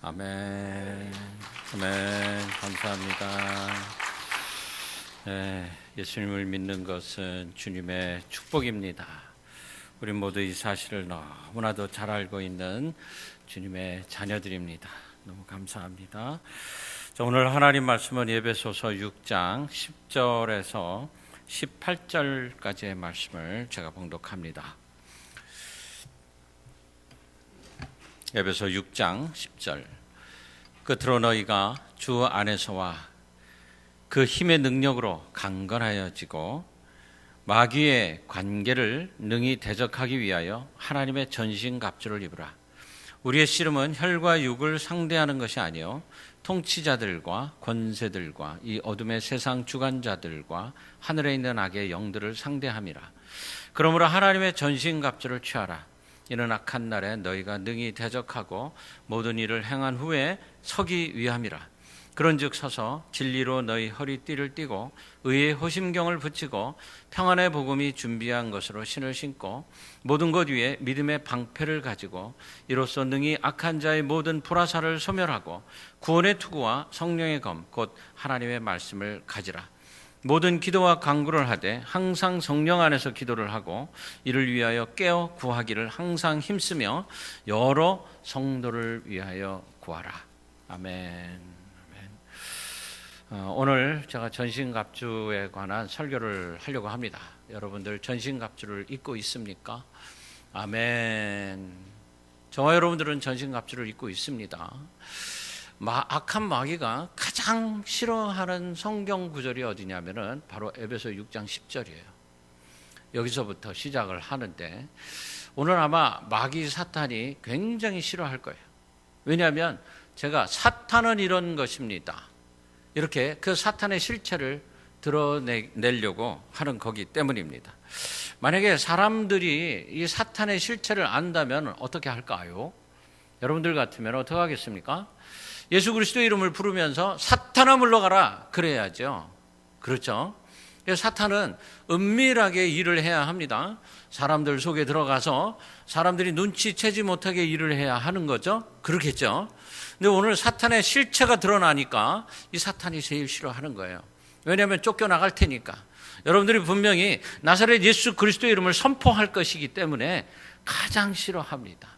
아멘. 아멘. 감사합니다. 네, 예수님을 믿는 것은 주님의 축복입니다. 우리 모두 이 사실을 너무나도 잘 알고 있는 주님의 자녀들입니다. 너무 감사합니다. 자, 오늘 하나님 말씀은 에베소서 6장 10절에서 18절까지의 말씀을 제가 봉독합니다. 에베소 6장 10절. 끝으로 너희가 주 안에서와 그 힘의 능력으로 강건하여지고 마귀의 관계를 능히 대적하기 위하여 하나님의 전신갑주를 입으라. 우리의 씨름은 혈과 육을 상대하는 것이 아니요 통치자들과 권세들과 이 어둠의 세상 주관자들과 하늘에 있는 악의 영들을 상대함이라. 그러므로 하나님의 전신갑주를 취하라. 이는 악한 날에 너희가 능히 대적하고 모든 일을 행한 후에 서기 위함이라. 그런즉 서서 진리로 너희 허리띠를 띠고 의의 호심경을 붙이고 평안의 복음이 준비한 것으로 신을 신고 모든 것 위에 믿음의 방패를 가지고 이로써 능히 악한 자의 모든 불화살을 소멸하고 구원의 투구와 성령의 검 곧 하나님의 말씀을 가지라. 모든 기도와 간구를 하되 항상 성령 안에서 기도를 하고 이를 위하여 깨어 구하기를 항상 힘쓰며 여러 성도를 위하여 구하라. 아멘. 오늘 제가 전신갑주에 관한 설교를 하려고 합니다. 여러분들 전신갑주를 입고 있습니까? 아멘. 저와 여러분들은 전신갑주를 입고 있습니다. 악한 마귀가 가장 싫어하는 성경 구절이 어디냐면은 바로 에베소 6장 10절이에요. 여기서부터 시작을 하는데 오늘 아마 마귀 사탄이 굉장히 싫어할 거예요. 왜냐하면 제가 사탄은 이런 것입니다. 이렇게 그 사탄의 실체를 드러내려고 하는 거기 때문입니다. 만약에 사람들이 이 사탄의 실체를 안다면 어떻게 할까요? 여러분들 같으면 어떻게 하겠습니까? 예수 그리스도의 이름을 부르면서 사탄아 물러가라 그래야죠. 그렇죠? 사탄은 은밀하게 일을 해야 합니다. 사람들 속에 들어가서 사람들이 눈치채지 못하게 일을 해야 하는 거죠. 그렇겠죠? 근데 오늘 사탄의 실체가 드러나니까 이 사탄이 제일 싫어하는 거예요. 왜냐하면 쫓겨나갈 테니까. 여러분들이 분명히 나사렛 예수 그리스도의 이름을 선포할 것이기 때문에 가장 싫어합니다.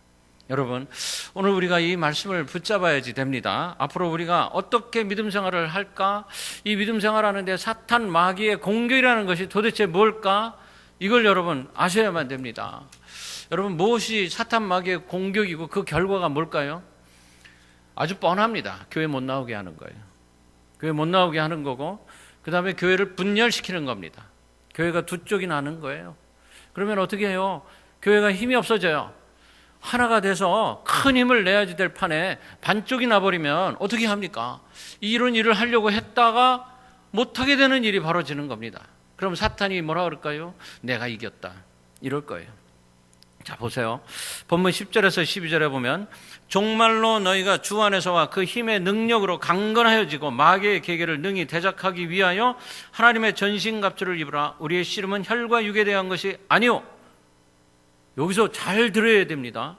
여러분, 오늘 우리가 이 말씀을 붙잡아야지 됩니다. 앞으로 우리가 어떻게 믿음 생활을 할까? 이 믿음 생활하는데 사탄 마귀의 공격이라는 것이 도대체 뭘까? 이걸 여러분 아셔야만 됩니다. 여러분, 무엇이 사탄 마귀의 공격이고 그 결과가 뭘까요? 아주 뻔합니다. 교회 못 나오게 하는 거예요. 교회 못 나오게 하는 거고 그 다음에 교회를 분열시키는 겁니다. 교회가 두 쪽이 나는 거예요. 그러면 어떻게 해요? 교회가 힘이 없어져요. 하나가 돼서 큰 힘을 내야지 될 판에 반쪽이 나버리면 어떻게 합니까? 이런 일을 하려고 했다가 못하게 되는 일이 벌어지는 겁니다. 그럼 사탄이 뭐라 그럴까요? 내가 이겼다. 이럴 거예요. 자, 보세요. 본문 10절에서 12절에 보면 종말로 너희가 주 안에서와 그 힘의 능력으로 강건하여지고 마귀의 계계를 능히 대적하기 위하여 하나님의 전신갑주를 입으라. 우리의 씨름은 혈과 육에 대한 것이 아니오. 여기서 잘 들어야 됩니다.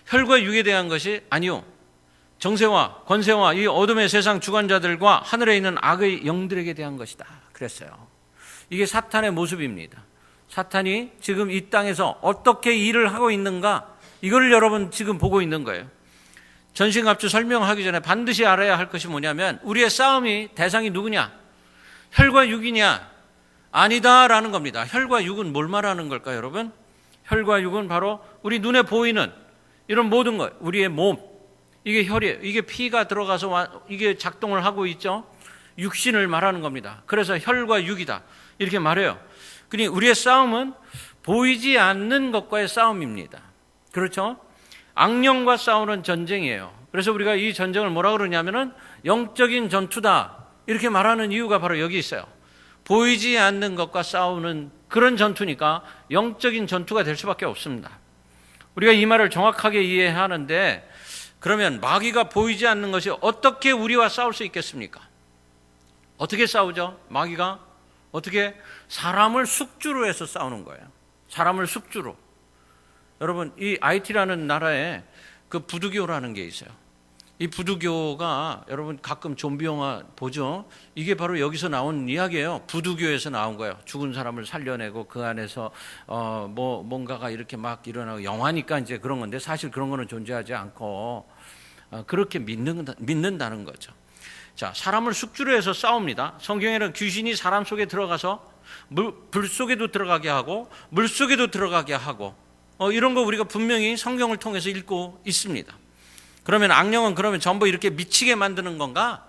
혈과 육에 대한 것이 아니오. 정세와 권세와 이 어둠의 세상 주관자들과 하늘에 있는 악의 영들에게 대한 것이다. 그랬어요. 이게 사탄의 모습입니다. 사탄이 지금 이 땅에서 어떻게 일을 하고 있는가, 이걸 여러분 지금 보고 있는 거예요. 전신갑주 설명하기 전에 반드시 알아야 할 것이 뭐냐면 우리의 싸움이 대상이 누구냐? 혈과 육이냐? 아니다라는 겁니다. 혈과 육은 뭘 말하는 걸까요, 여러분? 혈과 육은 바로 우리 눈에 보이는 이런 모든 것, 우리의 몸, 이게 혈이에요. 이게 피가 들어가서 이게 작동을 하고 있죠. 육신을 말하는 겁니다. 그래서 혈과 육이다 이렇게 말해요. 그러니 우리의 싸움은 보이지 않는 것과의 싸움입니다. 그렇죠? 악령과 싸우는 전쟁이에요. 그래서 우리가 이 전쟁을 뭐라 그러냐면은 영적인 전투다 이렇게 말하는 이유가 바로 여기 있어요. 보이지 않는 것과 싸우는 그런 전투니까 영적인 전투가 될 수밖에 없습니다. 우리가 이 말을 정확하게 이해하는데 그러면 마귀가 보이지 않는 것이 어떻게 우리와 싸울 수 있겠습니까? 어떻게 싸우죠? 마귀가 어떻게? 사람을 숙주로 해서 싸우는 거예요. 사람을 숙주로. 여러분, 이 IT라는 나라에 그 부두교라는 게 있어요. 이 부두교가 여러분 가끔 좀비 영화 보죠? 이게 바로 여기서 나온 이야기예요. 부두교에서 나온 거예요. 죽은 사람을 살려내고 그 안에서 뭔가가 이렇게 막 일어나고, 영화니까 이제 그런 건데 사실 그런 거는 존재하지 않고 그렇게 믿는다는 거죠. 자, 사람을 숙주로 해서 싸웁니다. 성경에는 귀신이 사람 속에 들어가서 불 속에도 들어가게 하고 물 속에도 들어가게 하고 이런 거 우리가 분명히 성경을 통해서 읽고 있습니다. 그러면 악령은 그러면 전부 이렇게 미치게 만드는 건가?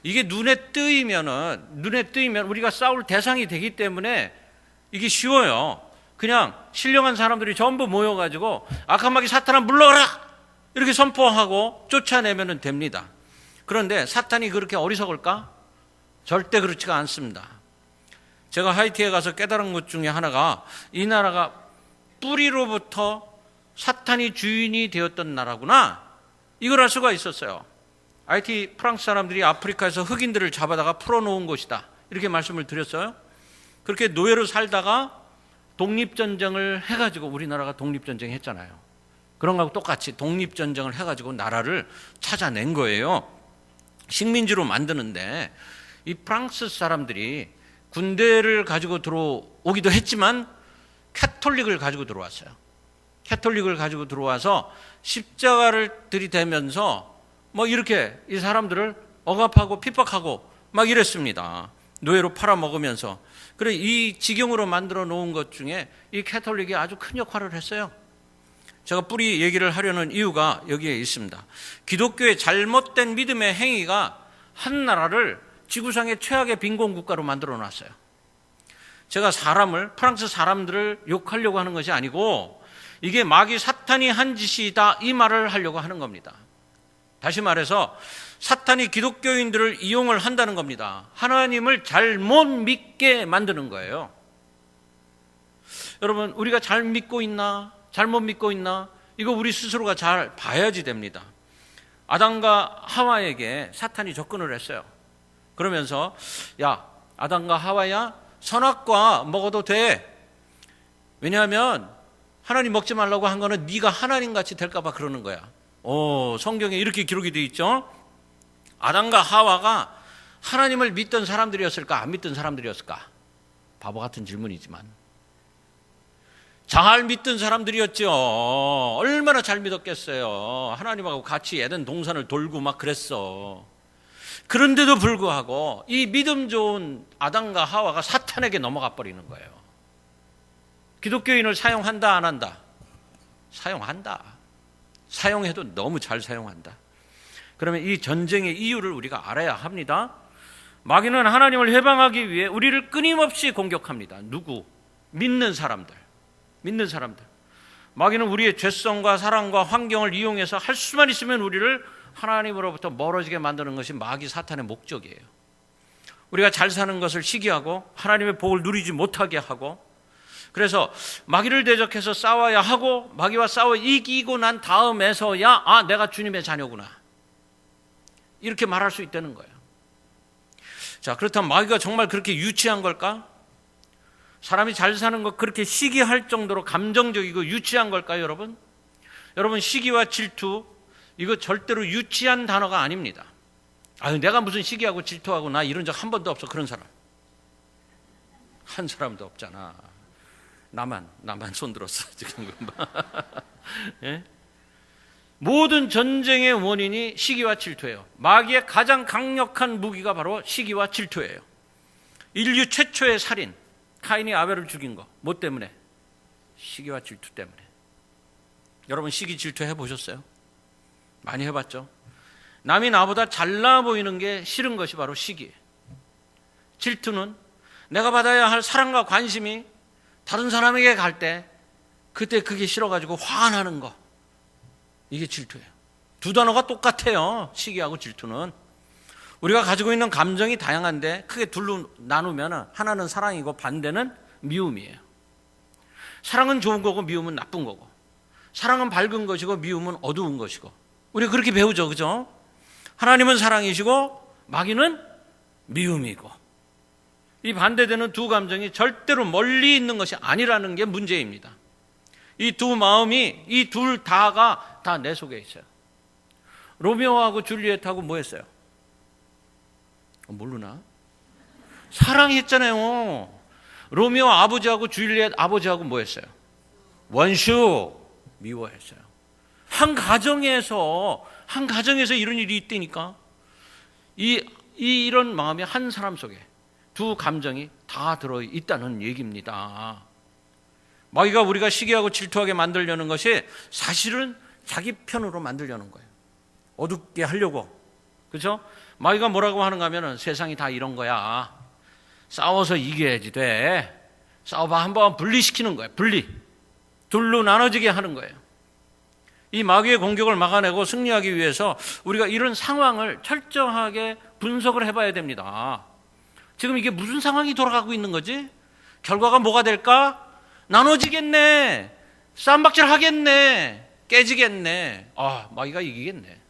이게 눈에 뜨이면 우리가 싸울 대상이 되기 때문에 이게 쉬워요. 그냥 신령한 사람들이 전부 모여가지고 악한 마귀 사탄아 물러가라! 이렇게 선포하고 쫓아내면 됩니다. 그런데 사탄이 그렇게 어리석을까? 절대 그렇지가 않습니다. 제가 하이티에 가서 깨달은 것 중에 하나가, 이 나라가 뿌리로부터 사탄이 주인이 되었던 나라구나, 이걸 알 수가 있었어요. 하이티 프랑스 사람들이 아프리카에서 흑인들을 잡아다가 풀어놓은 곳이다, 이렇게 말씀을 드렸어요. 그렇게 노예로 살다가 독립전쟁을 해가지고, 우리나라가 독립전쟁 했잖아요. 그런 거하고 똑같이 독립전쟁을 해가지고 나라를 찾아낸 거예요. 식민지로 만드는데 이 프랑스 사람들이 군대를 가지고 들어오기도 했지만 캐톨릭을 가지고 들어왔어요. 캐톨릭을 가지고 들어와서 십자가를 들이대면서 이렇게 이 사람들을 억압하고 핍박하고 막 이랬습니다. 노예로 팔아먹으면서. 그래, 이 지경으로 만들어 놓은 것 중에 이 캐톨릭이 아주 큰 역할을 했어요. 제가 뿌리 얘기를 하려는 이유가 여기에 있습니다. 기독교의 잘못된 믿음의 행위가 한 나라를 지구상의 최악의 빈곤국가로 만들어 놨어요. 제가 프랑스 사람들을 욕하려고 하는 것이 아니고, 이게 마귀 사탄이 한 짓이다, 이 말을 하려고 하는 겁니다. 다시 말해서 사탄이 기독교인들을 이용을 한다는 겁니다. 하나님을 잘못 믿게 만드는 거예요. 여러분, 우리가 잘 믿고 있나, 잘못 믿고 있나, 이거 우리 스스로가 잘 봐야지 됩니다. 아담과 하와에게 사탄이 접근을 했어요. 그러면서, 야, 아담과 하와야, 선악과 먹어도 돼. 왜냐하면 하나님 먹지 말라고 한 거는 네가 하나님같이 될까 봐 그러는 거야. 성경에 이렇게 기록이 되어 있죠. 아담과 하와가 하나님을 믿던 사람들이었을까, 안 믿던 사람들이었을까? 바보 같은 질문이지만 잘 믿던 사람들이었죠. 얼마나 잘 믿었겠어요. 하나님하고 같이 에덴 동산을 돌고 막 그랬어. 그런데도 불구하고 이 믿음 좋은 아담과 하와가 사탄에게 넘어가 버리는 거예요. 기독교인을 사용한다, 안 한다? 사용한다. 사용해도 너무 잘 사용한다. 그러면 이 전쟁의 이유를 우리가 알아야 합니다. 마귀는 하나님을 해방하기 위해 우리를 끊임없이 공격합니다. 누구? 믿는 사람들. 마귀는 우리의 죄성과 사랑과 환경을 이용해서 할 수만 있으면 우리를 하나님으로부터 멀어지게 만드는 것이 마귀 사탄의 목적이에요. 우리가 잘 사는 것을 시기하고 하나님의 복을 누리지 못하게 하고, 그래서 마귀를 대적해서 싸워야 하고, 마귀와 싸워 이기고 난 다음에서야 내가 주님의 자녀구나, 이렇게 말할 수 있다는 거예요. 자, 그렇다면 마귀가 정말 그렇게 유치한 걸까? 사람이 잘 사는 것 그렇게 시기할 정도로 감정적이고 유치한 걸까요, 여러분? 여러분, 시기와 질투, 이거 절대로 유치한 단어가 아닙니다. 내가 무슨 시기하고 질투하고 나 이런 적 한 번도 없어. 그런 사람 한 사람도 없잖아. 나만 손 들었어 지금. 예? 모든 전쟁의 원인이 시기와 질투예요. 마귀의 가장 강력한 무기가 바로 시기와 질투예요. 인류 최초의 살인, 카인이 아벨을 죽인 거, 뭐 때문에? 시기와 질투 때문에. 여러분, 시기 질투 해보셨어요? 많이 해봤죠? 남이 나보다 잘나 보이는 게 싫은 것이 바로 시기예요. 질투는 내가 받아야 할 사랑과 관심이 다른 사람에게 갈 때 그때 그게 싫어가지고 화나는 거, 이게 질투예요. 두 단어가 똑같아요. 시기하고 질투는. 우리가 가지고 있는 감정이 다양한데 크게 둘로 나누면 하나는 사랑이고 반대는 미움이에요. 사랑은 좋은 거고 미움은 나쁜 거고, 사랑은 밝은 것이고 미움은 어두운 것이고, 우리가 그렇게 배우죠, 그죠? 하나님은 사랑이시고 마귀는 미움이고, 이 반대되는 두 감정이 절대로 멀리 있는 것이 아니라는 게 문제입니다. 이 두 마음이, 이 둘 다가 다 내 속에 있어요. 로미오하고 줄리엣하고 뭐 했어요? 모르나? 사랑했잖아요. 로미오 아버지하고 줄리엣 아버지하고 뭐 했어요? 원수, 미워했어요. 한 가정에서 이런 일이 있다니까. 이런 마음이 한 사람 속에 두 감정이 다 들어있다는 얘기입니다. 마귀가 우리가 시기하고 질투하게 만들려는 것이 사실은 자기 편으로 만들려는 거예요. 어둡게 하려고. 그렇죠? 마귀가 뭐라고 하는가 하면은 세상이 다 이런 거야. 싸워서 이겨야지 돼. 싸워봐 한번 분리시키는 거예요. 둘로 나눠지게 하는 거예요. 이 마귀의 공격을 막아내고 승리하기 위해서 우리가 이런 상황을 철저하게 분석을 해봐야 됩니다. 지금 이게 무슨 상황이 돌아가고 있는 거지? 결과가 뭐가 될까? 나눠지겠네. 쌈박질 하겠네. 깨지겠네. 마귀가 이기겠네.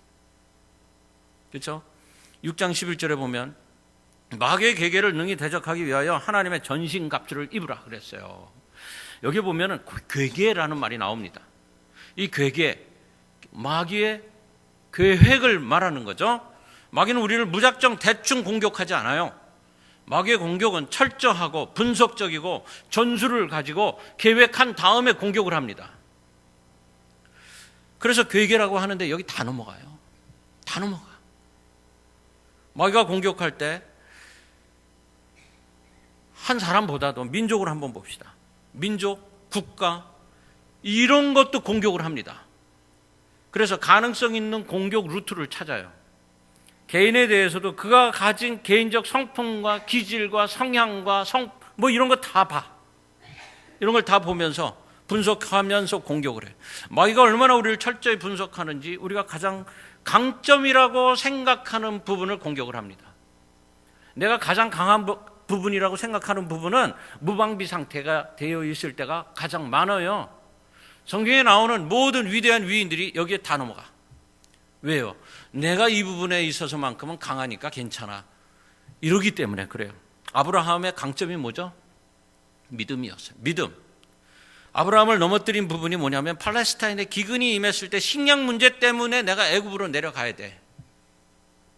그렇죠? 6장 11절에 보면 마귀의 계계를 능히 대적하기 위하여 하나님의 전신갑주를 입으라 그랬어요. 여기 보면은 괴계라는 말이 나옵니다. 이 괴계, 마귀의 계획을 말하는 거죠. 마귀는 우리를 무작정 대충 공격하지 않아요. 마귀의 공격은 철저하고 분석적이고 전술을 가지고 계획한 다음에 공격을 합니다. 그래서 괴계라고 하는데 여기 다 넘어가요. 다 넘어가. 마귀가 공격할 때 한 사람보다도 민족을 한번 봅시다. 민족, 국가 이런 것도 공격을 합니다. 그래서 가능성 있는 공격 루트를 찾아요. 개인에 대해서도 그가 가진 개인적 성품과 기질과 성향과 이런 거 다 봐. 이런 걸 다 보면서 분석하면서 공격을 해. 마귀가 얼마나 우리를 철저히 분석하는지 우리가 가장 강점이라고 생각하는 부분을 공격을 합니다. 내가 가장 강한 부분이라고 생각하는 부분은 무방비 상태가 되어 있을 때가 가장 많아요. 성경에 나오는 모든 위대한 위인들이 여기에 다 넘어가. 왜요? 내가 이 부분에 있어서만큼은 강하니까 괜찮아. 이러기 때문에 그래요. 아브라함의 강점이 뭐죠? 믿음이었어요. 믿음. 아브라함을 넘어뜨린 부분이 뭐냐면 팔레스타인에 기근이 임했을 때 식량 문제 때문에 내가 애굽으로 내려가야 돼.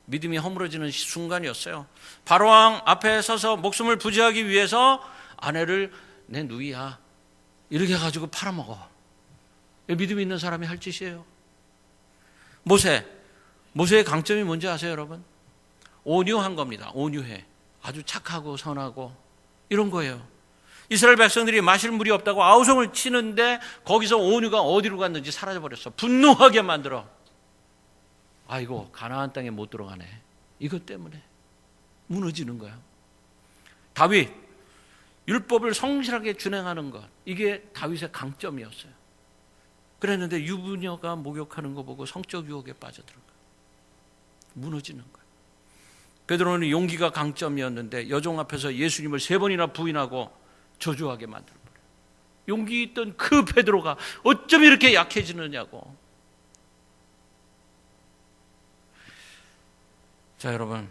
믿음이 허물어지는 순간이었어요. 바로왕 앞에 서서 목숨을 부지하기 위해서 아내를 내 누이야 이렇게 해가지고 팔아먹어. 믿음이 있는 사람이 할 짓이에요. 모세의 강점이 뭔지 아세요, 여러분? 온유한 겁니다. 온유해. 아주 착하고 선하고 이런 거예요. 이스라엘 백성들이 마실 물이 없다고 아우성을 치는데 거기서 온유가 어디로 갔는지 사라져버렸어. 분노하게 만들어. 아이고 가나안 땅에 못 들어가네. 이것 때문에 무너지는 거야. 다윗 율법을 성실하게 준행하는 것, 이게 다윗의 강점이었어요. 그랬는데 유부녀가 목욕하는 거 보고 성적 유혹에 빠져들어가 무너지는 거야. 베드로는 용기가 강점이었는데 여종 앞에서 예수님을 3번이나 부인하고 저주하게 만들어버려요. 용기 있던 그 베드로가 어쩜 이렇게 약해지느냐고. 자, 여러분,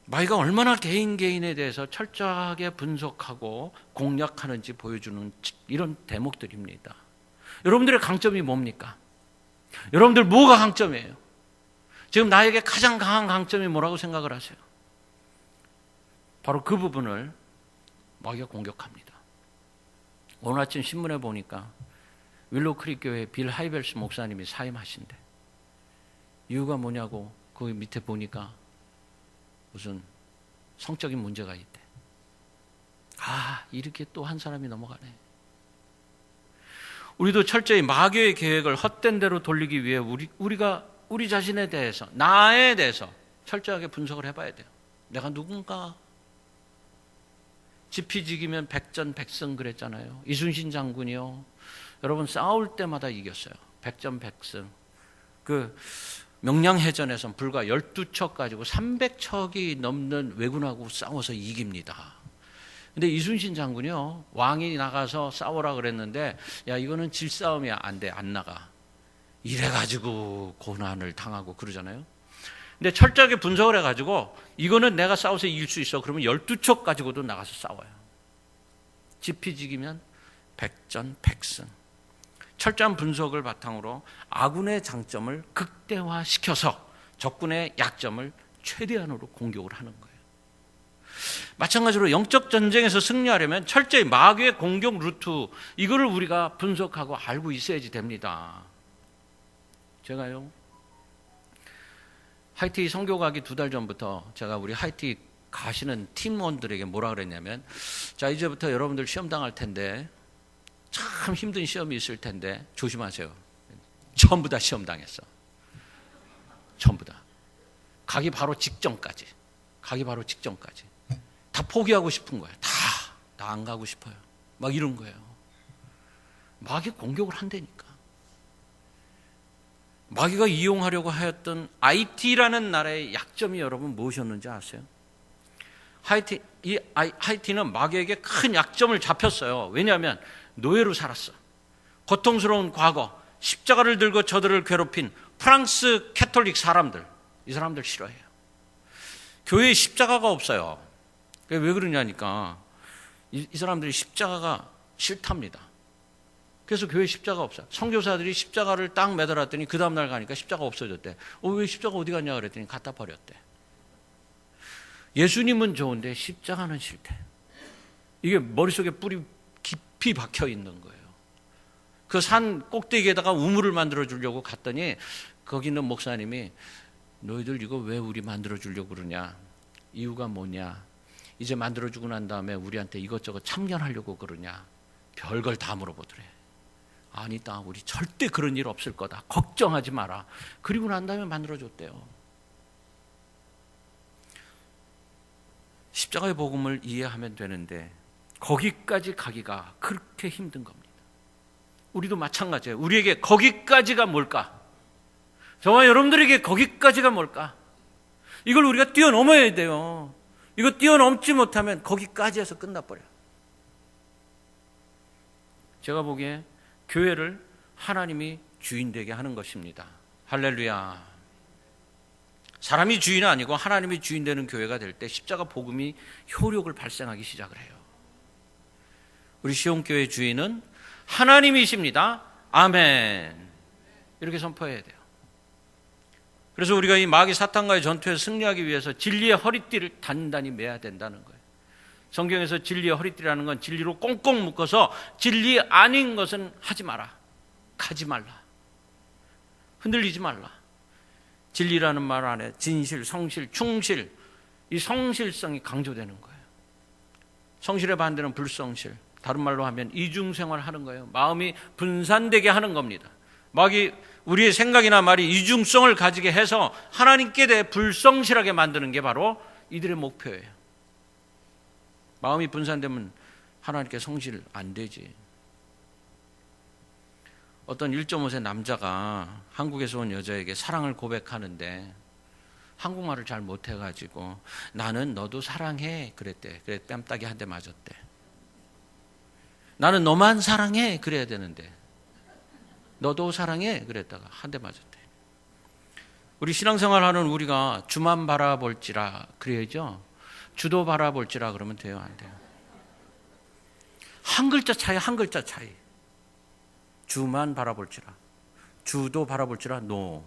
마귀가 얼마나 개인에 대해서 철저하게 분석하고 공략하는지 보여주는 이런 대목들입니다. 여러분들의 강점이 뭡니까? 여러분들 뭐가 강점이에요? 지금 나에게 가장 강한 강점이 뭐라고 생각을 하세요? 바로 그 부분을 마귀가 공격합니다. 오늘 아침 신문에 보니까 윌로우 크릭 교회 빌 하이벨스 목사님이 사임하신대. 이유가 뭐냐고 거기 밑에 보니까 무슨 성적인 문제가 있대. 이렇게 또 한 사람이 넘어가네. 우리도 철저히 마귀의 계획을 헛된 대로 돌리기 위해 우리 자신에 대해서, 나에 대해서 철저하게 분석을 해봐야 돼요. 내가 누군가? 지피지기면 백전백승 그랬잖아요. 이순신 장군이요. 여러분 싸울 때마다 이겼어요. 백전백승. 명량해전에선 불과 12척 가지고 300척이 넘는 왜군하고 싸워서 이깁니다. 근데 이순신 장군이요, 왕이 나가서 싸우라 그랬는데 야 이거는 질싸움이야, 안 돼, 안 나가. 이래가지고 고난을 당하고 그러잖아요. 근데 철저하게 분석을 해가지고 이거는 내가 싸워서 이길 수 있어. 그러면 12척 가지고도 나가서 싸워요. 지피지기면 백전백승. 철저한 분석을 바탕으로 아군의 장점을 극대화시켜서 적군의 약점을 최대한으로 공격을 하는 거예요. 마찬가지로 영적 전쟁에서 승리하려면 철저히 마귀의 공격 루트, 이거를 우리가 분석하고 알고 있어야지 됩니다. 제가요, 하이티 선교 가기 2달 전부터 제가 우리 하이티 가시는 팀원들에게 뭐라 그랬냐면, 자, 이제부터 여러분들 시험 당할 텐데, 참 힘든 시험이 있을 텐데 조심하세요. 전부 다 시험 당했어. 전부 다. 가기 바로 직전까지. 다 포기하고 싶은 거야. 다 안 가고 싶어요. 막 이런 거예요. 마귀 공격을 한다니까. 마귀가 이용하려고 하였던 IT라는 나라의 약점이 여러분 무엇이었는지 아세요? 하이티는 마귀에게 큰 약점을 잡혔어요. 왜냐하면 노예로 살았어. 고통스러운 과거, 십자가를 들고 저들을 괴롭힌 프랑스 캐톨릭 사람들, 이 사람들 싫어해요. 교회에 십자가가 없어요. 왜 그러냐니까, 이 사람들이 십자가가 싫답니다. 그래서 교회에 십자가 없어요. 선교사들이 십자가를 딱 매달았더니 그 다음날 가니까 십자가 없어졌대. 왜 십자가 어디 갔냐 그랬더니 갖다 버렸대. 예수님은 좋은데 십자가는 싫대. 이게 머릿속에 뿌리 깊이 박혀 있는 거예요. 그 산 꼭대기에다가 우물을 만들어 주려고 갔더니 거기 있는 목사님이, 너희들 이거 왜 우리 만들어 주려고 그러냐, 이유가 뭐냐, 이제 만들어 주고 난 다음에 우리한테 이것저것 참견하려고 그러냐, 별걸 다 물어보더래. 아니다, 우리 절대 그런 일 없을 거다, 걱정하지 마라. 그리고 난 다음에 만들어 줬대요. 십자가의 복음을 이해하면 되는데 거기까지 가기가 그렇게 힘든 겁니다. 우리도 마찬가지예요. 우리에게 거기까지가 뭘까? 저와 여러분들에게 거기까지가 뭘까? 이걸 우리가 뛰어넘어야 돼요. 이거 뛰어넘지 못하면 거기까지 해서 끝나버려요. 제가 보기에 교회를 하나님이 주인 되게 하는 것입니다. 할렐루야. 사람이 주인은 아니고 하나님이 주인 되는 교회가 될 때 십자가 복음이 효력을 발생하기 시작을 해요. 우리 시온교회 주인은 하나님이십니다. 아멘. 이렇게 선포해야 돼요. 그래서 우리가 이 마귀 사탄과의 전투에 승리하기 위해서 진리의 허리띠를 단단히 매야 된다는 거예요. 성경에서 진리의 허리띠라는 건 진리로 꽁꽁 묶어서 진리 아닌 것은 하지 마라, 가지 말라, 흔들리지 말라. 진리라는 말 안에 진실, 성실, 충실, 이 성실성이 강조되는 거예요. 성실의 반대는 불성실, 다른 말로 하면 이중생활 하는 거예요. 마음이 분산되게 하는 겁니다. 마귀 우리의 생각이나 말이 이중성을 가지게 해서 하나님께 대해 불성실하게 만드는 게 바로 이들의 목표예요. 마음이 분산되면 하나님께 성실 안 되지. 어떤 1.5세 남자가 한국에서 온 여자에게 사랑을 고백하는데 한국말을 잘 못해가지고 나는 너도 사랑해 그랬대. 그래 뺨따기 한 대 맞았대. 나는 너만 사랑해 그래야 되는데 너도 사랑해 그랬다가 한 대 맞았대. 우리 신앙생활하는 우리가 주만 바라볼지라 그래야죠. 주도 바라볼지라 그러면 돼요, 안 돼요? 한 글자 차이, 한 글자 차이. 주만 바라볼지라, 주도 바라볼지라, 노.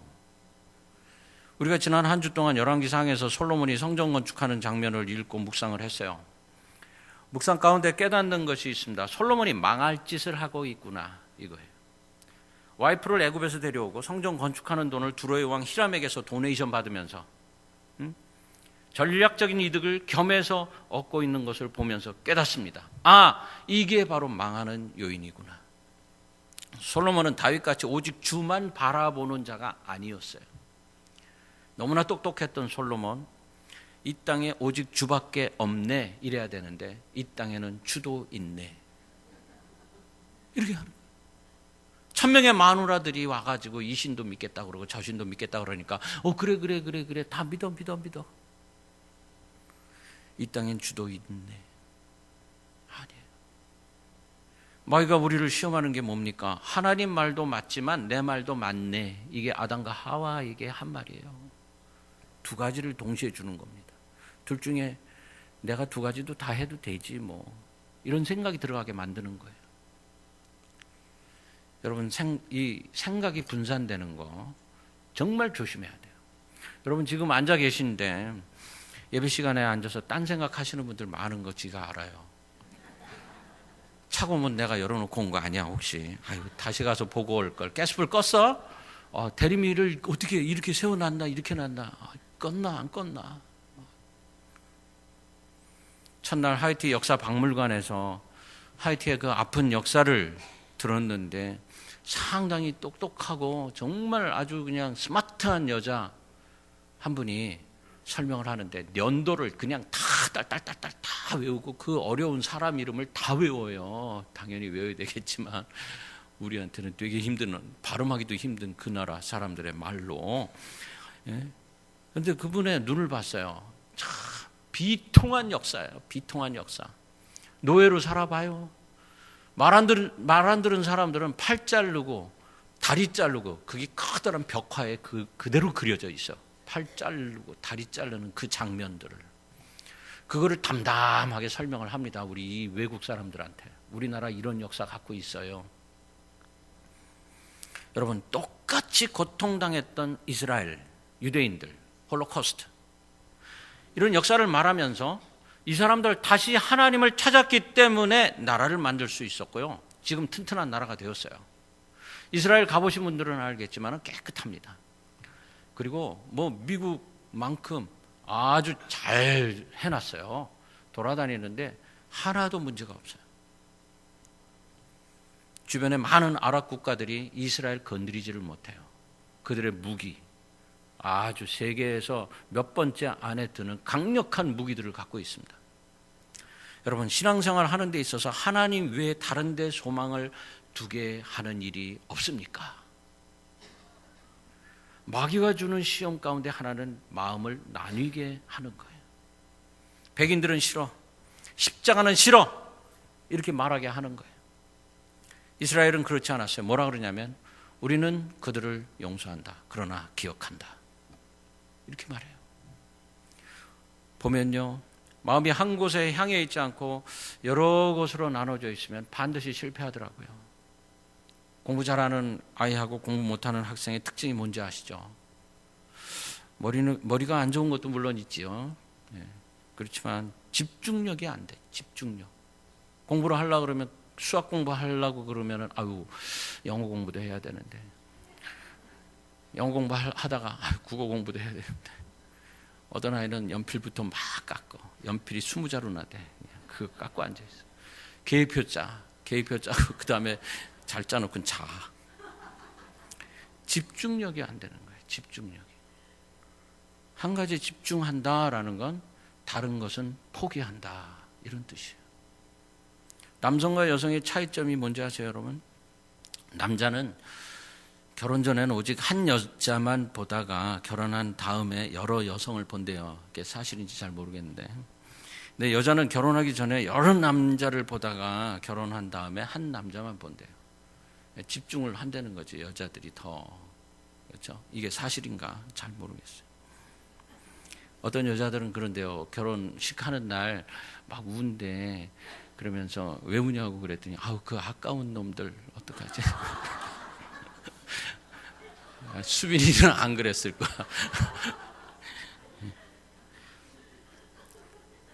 우리가 지난 한 주 동안 열왕기상에서 솔로몬이 성전 건축하는 장면을 읽고 묵상을 했어요. 묵상 가운데 깨닫는 것이 있습니다. 솔로몬이 망할 짓을 하고 있구나, 이거예요. 와이프를 애굽에서 데려오고 성전 건축하는 돈을 두로의 왕 히람에게서 도네이션 받으면서 전략적인 이득을 겸해서 얻고 있는 것을 보면서 깨닫습니다. 아, 이게 바로 망하는 요인이구나. 솔로몬은 다윗같이 오직 주만 바라보는 자가 아니었어요. 너무나 똑똑했던 솔로몬, 이 땅에 오직 주밖에 없네 이래야 되는데 이 땅에는 주도 있네 이렇게 하는 거예요. 1000명의 마누라들이 와가지고 이 신도 믿겠다 그러고 저 신도 믿겠다 그러니까 그래 다 믿어. 이 땅엔 주도 있네. 아니에요. 마귀가 우리를 시험하는 게 뭡니까? 하나님 말도 맞지만 내 말도 맞네. 이게 아담과 하와에게 한 말이에요. 두 가지를 동시에 주는 겁니다. 둘 중에 내가 두 가지도 다 해도 되지 뭐, 이런 생각이 들어가게 만드는 거예요. 여러분, 이 생각이 분산되는 거 정말 조심해야 돼요. 여러분 지금 앉아 계신데 예배 시간에 앉아서 딴 생각하시는 분들 많은 거 제가 알아요. 차고문 내가 열어놓고 온 거 아니야 혹시? 아유, 다시 가서 보고 올 걸. 가스불 껐어? 대리미를 어떻게 이렇게 세워놨나 이렇게 놨나? 껐나 안 껐나? 첫날 하이티 역사 박물관에서 하이티의 그 아픈 역사를 들었는데 상당히 똑똑하고 정말 아주 그냥 스마트한 여자 한 분이 설명을 하는데 연도를 그냥 다 딸딸딸딸 다 외우고 그 어려운 사람 이름을 다 외워요. 당연히 외워야 되겠지만 우리한테는 되게 힘든, 발음하기도 힘든 그 나라 사람들의 말로. 그런데 그분의 눈을 봤어요. 참 비통한 역사예요. 비통한 역사. 노예로 살아봐요. 말 안 들은 사람들은 팔 자르고 다리 자르고 그게 커다란 벽화에 그대로 그려져 있어. 팔 자르고 다리 자르는 그 장면들을. 그거를 담담하게 설명을 합니다. 우리 외국 사람들한테. 우리나라 이런 역사 갖고 있어요. 여러분 똑같이 고통당했던 이스라엘 유대인들 홀로코스트 이런 역사를 말하면서 이 사람들 다시 하나님을 찾았기 때문에 나라를 만들 수 있었고요. 지금 튼튼한 나라가 되었어요. 이스라엘 가보신 분들은 알겠지만 깨끗합니다. 그리고 미국만큼 아주 잘 해놨어요. 돌아다니는데 하나도 문제가 없어요. 주변에 많은 아랍 국가들이 이스라엘 건드리지를 못해요. 그들의 무기, 아주 세계에서 몇 번째 안에 드는 강력한 무기들을 갖고 있습니다. 여러분 신앙생활 하는 데 있어서 하나님 외에 다른 데 소망을 두게 하는 일이 없습니까? 마귀가 주는 시험 가운데 하나는 마음을 나뉘게 하는 거예요. 백인들은 싫어, 십자가는 싫어 이렇게 말하게 하는 거예요. 이스라엘은 그렇지 않았어요. 뭐라 그러냐면 우리는 그들을 용서한다. 그러나 기억한다. 이렇게 말해요. 보면요. 마음이 한 곳에 향해 있지 않고 여러 곳으로 나눠져 있으면 반드시 실패하더라고요. 공부 잘하는 아이하고 공부 못하는 학생의 특징이 뭔지 아시죠? 머리가 안 좋은 것도 물론 있지요. 그렇지만 집중력이 안 돼. 집중력. 공부를 하려고 그러면 수학 공부하려고 그러면은 영어 공부도 해야 되는데 영어 공부하다가 국어 공부도 해야 되는데 어떤 아이는 연필부터 막 깎고 연필이 20자루나 돼. 그거 깎고 앉아있어. 계획표 짜고 그 다음에 잘 짜놓고 자. 집중력이 안 되는 거예요. 집중력이. 한 가지에 집중한다라는 건 다른 것은 포기한다 이런 뜻이에요. 남성과 여성의 차이점이 뭔지 아세요, 여러분? 남자는 결혼 전에는 오직 한 여자만 보다가 결혼한 다음에 여러 여성을 본대요. 그게 사실인지 잘 모르겠는데. 근데 여자는 결혼하기 전에 여러 남자를 보다가 결혼한 다음에 한 남자만 본대요. 집중을 한다는 거죠, 여자들이 더. 그렇죠? 이게 사실인가 잘 모르겠어요. 어떤 여자들은 그런데요, 결혼식 하는 날 막 우는데 그러면서 왜 우냐고 그랬더니 그 아까운 놈들 어떡하지? 수빈이는 안 그랬을 거야.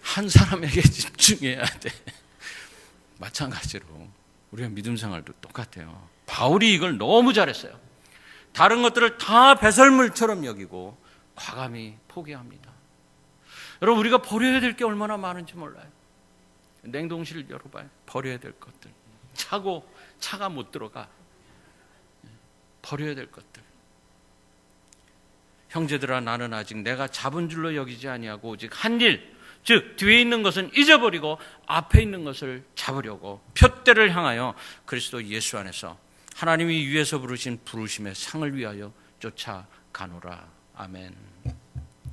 한 사람에게 집중해야 돼. 마찬가지로 우리가 믿음 생활도 똑같아요. 바울이 이걸 너무 잘했어요. 다른 것들을 다 배설물처럼 여기고 과감히 포기합니다. 여러분 우리가 버려야 될 게 얼마나 많은지 몰라요. 냉동실 열어봐요. 버려야 될 것들. 차가 못 들어가. 버려야 될 것들. 형제들아 나는 아직 내가 잡은 줄로 여기지 아니하고 오직 한 일, 즉 뒤에 있는 것은 잊어버리고 앞에 있는 것을 잡으려고 표대를 향하여 그리스도 예수 안에서 하나님이 위에서 부르신 부르심의 상을 위하여 쫓아가노라. 아멘.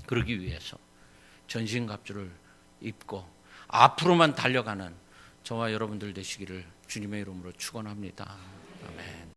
그러기 위해서 전신갑주를 입고 앞으로만 달려가는 저와 여러분들 되시기를 주님의 이름으로 축원합니다. 아멘.